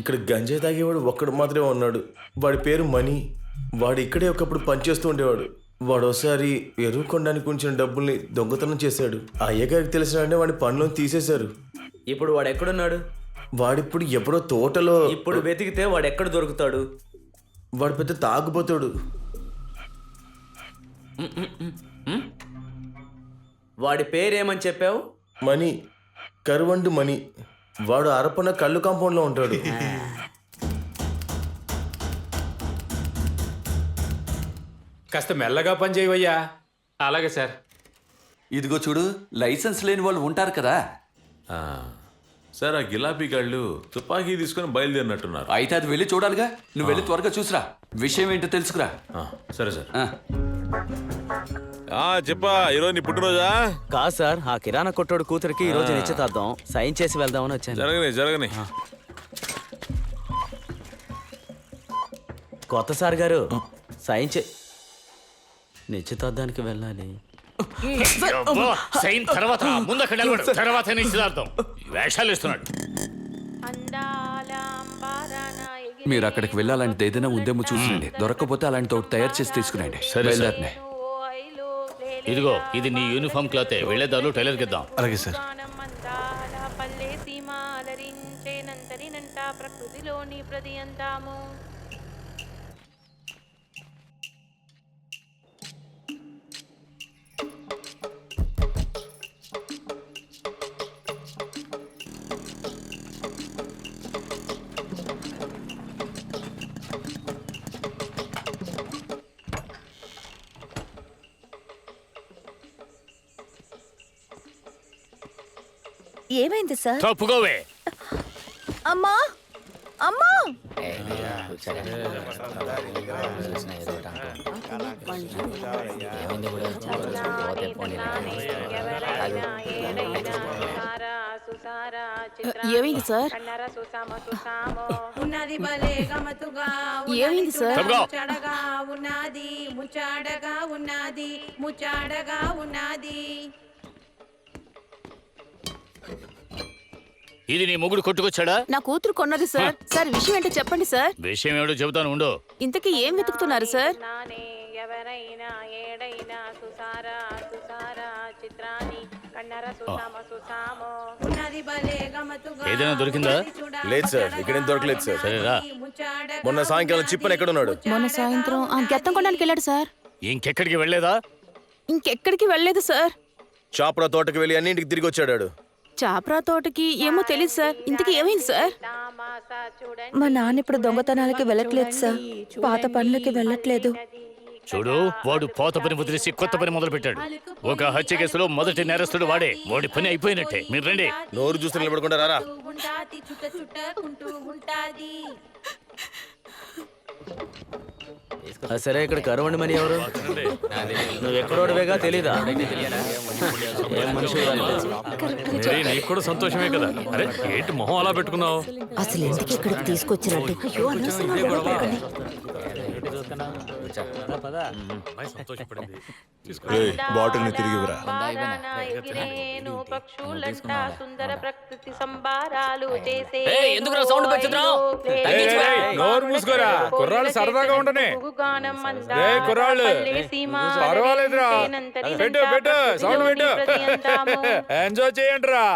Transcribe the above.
ఇక్కడ గంజాయి తాగేవాడు ఒక్కడు మాత్రమే ఉన్నాడు. వాడి పేరు మణి. వాడు ఇక్కడే ఒకప్పుడు పనిచేస్తూ ఉండేవాడు. వాడు ఒకసారి ఎరువు కొనడానికి ఉంచిన డబ్బుల్ని దొంగతనం చేశాడు. ఆ అయ్యగారికి తెలిసిన వెంటనే వాడి పనిలో తీసేశారు. ఇప్పుడు వాడు ఎక్కడున్నాడు? వాడిప్పుడు ఎప్పుడో తోటలో. ఇప్పుడు వెతికితే వాడు ఎక్కడ దొరుకుతాడు? వాడు పెద్ద తాగుబోతాడు. వాడి పేరేమని చెప్పావు? మణి, కరువండు మణి. వాడు అరపన కళ్ళు కాంపౌండ్లో ఉంటాడు. కాస్త మెల్లగా పని చేయవయ్యా. అలాగే సార్. ఇదిగో చూడు, లైసెన్స్ లేని వాళ్ళు ఉంటారు కదా. సార్, ఆ గిలాపీ గాళ్ళు తుపాకీ తీసుకొని బయలుదేరినట్టున్నారు. అయితే అది వెళ్ళి చూడాలిగా. నువ్వు వెళ్ళి త్వరగా చూసిరా, విషయం ఏంటో తెలుసుకురా. సరే సార్. చెప్పా, ఈరోజు నీ పుట్టినరోజా? కాదు సార్, ఆ కిరాణా కొట్టోడు కూతురికి ఈ రోజు నిశ్చితార్థం. సైన్ చేసి వెళ్దామని వచ్చాను. జరగని కొత్త సార్ గారు, సైన్ చే నిశ్చితార్థానికి వెళ్ళాలి. సైన్ తర్వాత ముందు అక్కడ నిలబడు. తర్వాత నిశ్చితార్థం. వేషాలు ఇస్తున్నాడు. మీరు అక్కడికి వెళ్ళాలంటే ఏదైనా ఉందేమో చూసిరండి. దొరకకపోతే అలాంటి ఒకటి తయారు చేసి తీసుకురండి. బయలుదేరనే. ఇదిగో, ఇది నీ యూనిఫామ్ క్లాతే. వెళ్లేదారు టైలర్కి ఇద్దాం. అలాగే సార్. ప్రకృతిలోని ప్రతి అంతాము. ఏమైంది సార్? తప్పుకోవే. అమ్మా అమ్మా, ఏమైంది సార్? ఉన్నది భలే గమతుగా, ఏమైంది సార్? ముచ్చడగా ఉన్నది, ముచ్చాడగా ఉన్నది, ముచ్చాడగా ఉన్నది. ఇది నీ మొగుడు కొట్టుకొచ్చాడా? నా కూతురు కొన్నది సార్. సార్, విషయం ఏంటో చెప్పండి సార్. విషయం ఏమిటో చెబుతాను, ఉండు. ఇంతకీ ఏం వెతుకుతున్నారు సార్? ఎవరైనా ఏడైనా సుసారా సుసారా చిత్రాన్ని కన్నర సుసామ సుసామో. ఉన్నది భలే గమతుగా. ఏదైనా దొరికిందా? లేదు సార్, ఇక్కడేం దొరకలేదు సార్. సరేరా. మొన్న సాయంకాలం చిప్పని ఎక్కడున్నాడు? మొన్న సాయంత్రం గెత్తం కొనడానికి వెళ్ళాడు సార్. ఇంకెక్కడికి వెళ్ళలేదా? ఇంకెక్కడికి వెళ్ళలేదు సార్. చాపరా తోటకి వెళ్ళి అన్నింటికి తిరిగి వచ్చాడు. చాప్రా తోటకి ఏమో తెలియదు సార్. ఇంతకీ ఏమైంది సార్? మా నాన్న ఇప్పుడు దొంగతనాలకి వెళ్ళట్లేదు సార్. పాత పనులకి వెళ్ళట్లేదు. చూడు, వాడు పాత పని వదిలేసి కొత్త పని మొదలు పెట్టాడు. ఒక హత్య కేసులో మొదటి నేరస్తుడు వాడే. వాడి పని అయిపోయినట్టే. మీరు రండి. నోరు చూస్తూ నిలబడకుండా రారా. సరే, ఇక్కడ కరువండి మని ఎవరు? నువ్వు ఎక్కడోడవేగా తెలీదా? ఏం మనిషి? నీకు కూడా సంతోషమే కదా. అరే, ఏంటి మొహం అలా పెట్టుకున్నావు? అసలు ఎందుకు ఇక్కడికి తీసుకొచ్చినట్టు? అయ్యో, అనవసరంగా గొడవ పెట్టకండి. బాటిల్ ని తిరిగి సుందర ప్రకృతి సంబారాలు చేసే. ఎందుకురా సౌండ్ పెంచుతున్నావు? నోరు మూసుకోరా, కుర్రాళ్ళు సరదాగా ఉండనే. కుర్రాళ్ళు పర్వాలేదురా, పెట్టు సౌండ్ పెట్టు. ఎంజాయ్ చేయండి రా.